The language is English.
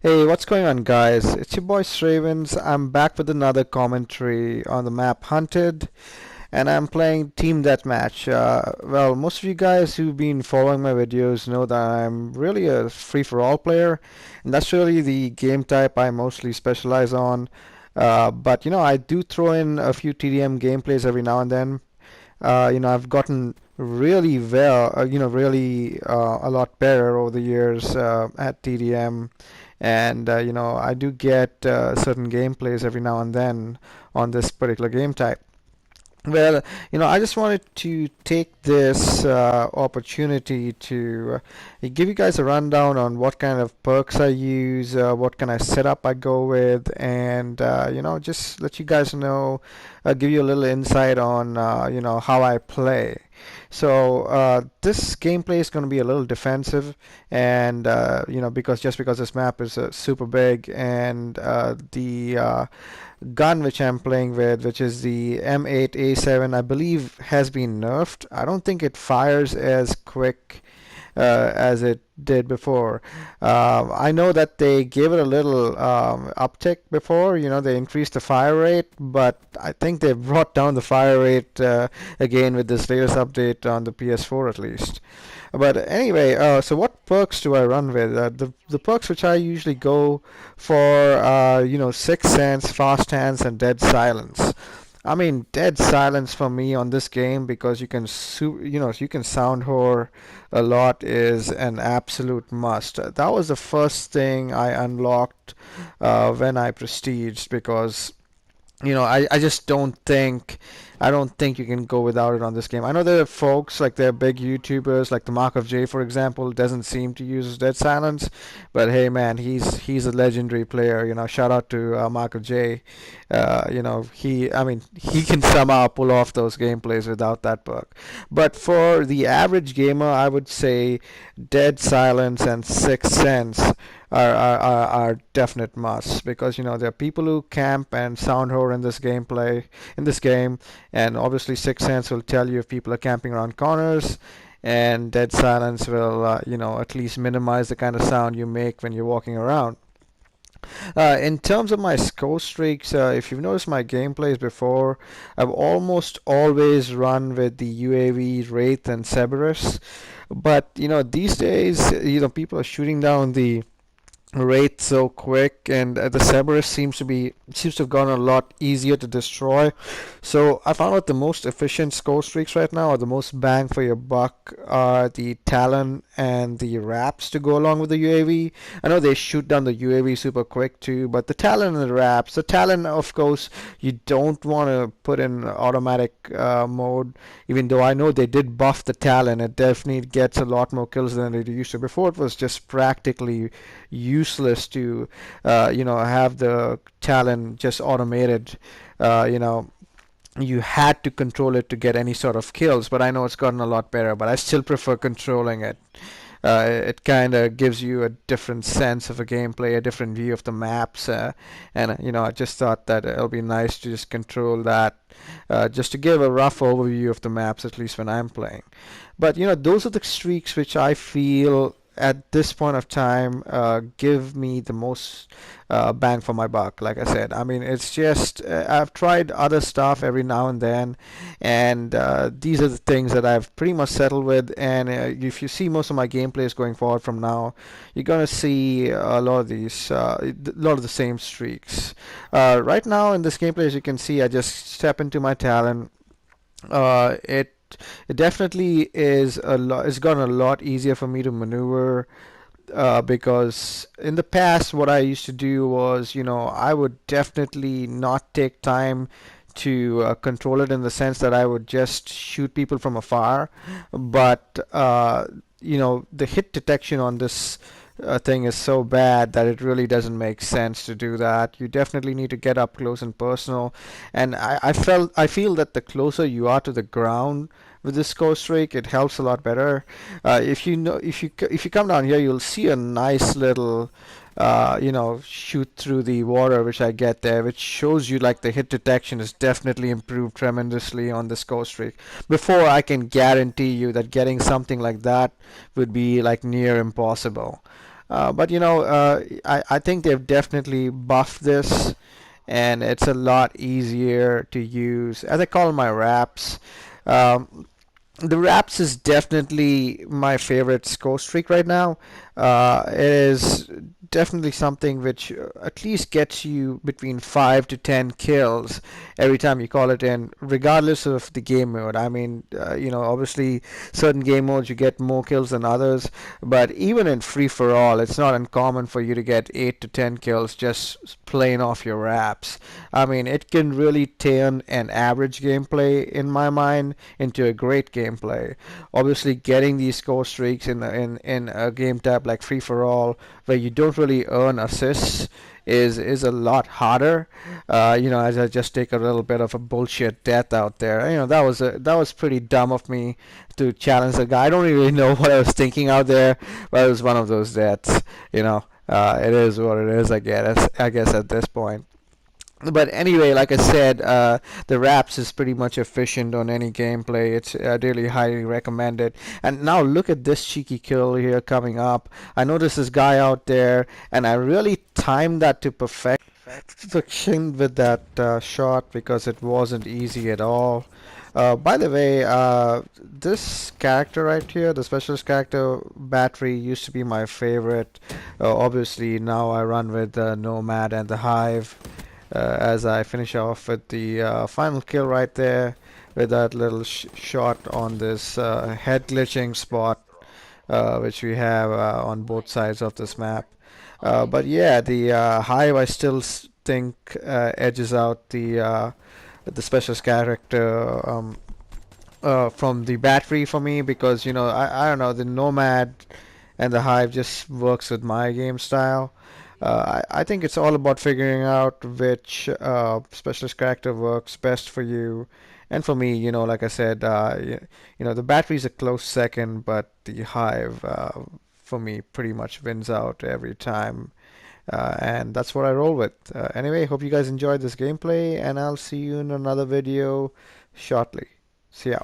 Hey, what's going on, guys? It's your boy Stravens. I'm back with another commentary on the map Hunted, and I'm playing Team Deathmatch. Well, most of you guys who've been following my videos know that I'm really a free-for-all player, and that's really the game type I mostly specialize on. But I do throw in a few TDM gameplays every now and then. I've gotten really well, really a lot better over the years at TDM, and I do get certain gameplays every now and then on this particular game type. Well, I just wanted to take this opportunity to give you guys a rundown on what kind of perks I use, what kind of setup I go with, and just let you guys know, give you a little insight on how I play. So this gameplay is going to be a little defensive, and because this map is super big, and the gun which I'm playing with, which is the M8A7, I believe has been nerfed. I don't think it fires as quick as it did before. I know that they gave it a little uptick before, they increased the fire rate, but I think they brought down the fire rate again with this latest update on the PS4 at least. But anyway, so what perks do I run with? The perks which I usually go for, Sixth Sense, Fast Hands, and Dead Silence. I mean, dead silence for me on this game because you can sound whore a lot is an absolute must. That was the first thing I unlocked when I prestiged because I just I don't think you can go without it on this game. I know there are folks like they're big YouTubers like the Mark of J, for example, doesn't seem to use Dead Silence, but hey man, he's a legendary player. Shout out to Mark of J. He can somehow pull off those gameplays without that perk. But for the average gamer, I would say Dead Silence and Sixth Sense are definite musts because there are people who camp and sound whore in this game, and obviously Sixth Sense will tell you if people are camping around corners, and Dead Silence will at least minimize the kind of sound you make when you're walking around. In terms of my Scorestreaks, if you've noticed my gameplays before, I've almost always run with the UAV Wraith and Cerberus, but these days people are shooting down the rate so quick, and the Cerberus seems to have gone a lot easier to destroy. So I found out the most efficient score streaks right now, or the most bang for your buck, are the Talon and the Raps to go along with the UAV. I know they shoot down the UAV super quick too, but the Talon and the Raps, the Talon, of course, you don't want to put in automatic mode, even though I know they did buff the Talon. It definitely gets a lot more kills than it used to. Before it was just practically useless to have the Talon just automated. You had to control it to get any sort of kills, but I know it's gotten a lot better, but I still prefer controlling it. It kind of gives you a different sense of a gameplay, a different view of the maps, and I just thought that it'll be nice to just control that, just to give a rough overview of the maps, at least when I'm playing. But those are the streaks which I feel at this point of time give me the most bang for my buck. Like I said, I mean, it's just I've tried other stuff every now and then, and these are the things that I've pretty much settled with. And if you see most of my gameplays going forward from now, you're gonna see a lot of the same streaks. Right now in this gameplay, as you can see, I just step into my Talon. It definitely is a lot. It's gotten a lot easier for me to maneuver because in the past, what I used to do was, I would definitely not take time to control it in the sense that I would just shoot people from afar. But the hit detection on this thing is so bad that it really doesn't make sense to do that. You definitely need to get up close and personal, and I feel that the closer you are to the ground with this score streak, it helps a lot better. If you come down here, you'll see a nice little shoot through the water which I get there, which shows you like the hit detection is definitely improved tremendously on the score streak. Before, I can guarantee you that getting something like that would be like near impossible. But I think they've definitely buffed this, and it's a lot easier to use. As I call my wraps, the wraps is definitely my favorite score streak right now. It is definitely something which at least gets you between 5 to 10 kills every time you call it in, regardless of the game mode. I mean, obviously certain game modes you get more kills than others, but even in free for all, it's not uncommon for you to get 8 to 10 kills just playing off your wraps. I mean, it can really turn an average gameplay, in my mind, into a great gameplay. Obviously, getting these score streaks in a game type like free for all, where you don't really earn assists, is a lot harder. As I just take a little bit of a bullshit death out there. That was pretty dumb of me to challenge the guy. I don't really know what I was thinking out there, but it was one of those deaths. It is what it is. I guess at this point. But anyway, like I said, the wraps is pretty much efficient on any gameplay. It's really highly recommended. And now look at this cheeky kill here coming up. I noticed this guy out there, and I really timed that to perfection with that shot because it wasn't easy at all. By the way, this character right here, the specialist character Battery, used to be my favorite. Obviously, now I run with the Nomad and the Hive as I finish off with the final kill right there with that little shot on this head glitching spot which we have on both sides of this map. But yeah, the Hive I still think edges out the specialist character from the Battery for me because I don't know, the Nomad and the Hive just works with my game style. I think it's all about figuring out which specialist character works best for you. And for me, like I said, the Battery's a close second, but the Hive, for me, pretty much wins out every time. And that's what I roll with. Anyway, hope you guys enjoyed this gameplay, and I'll see you in another video shortly. See ya.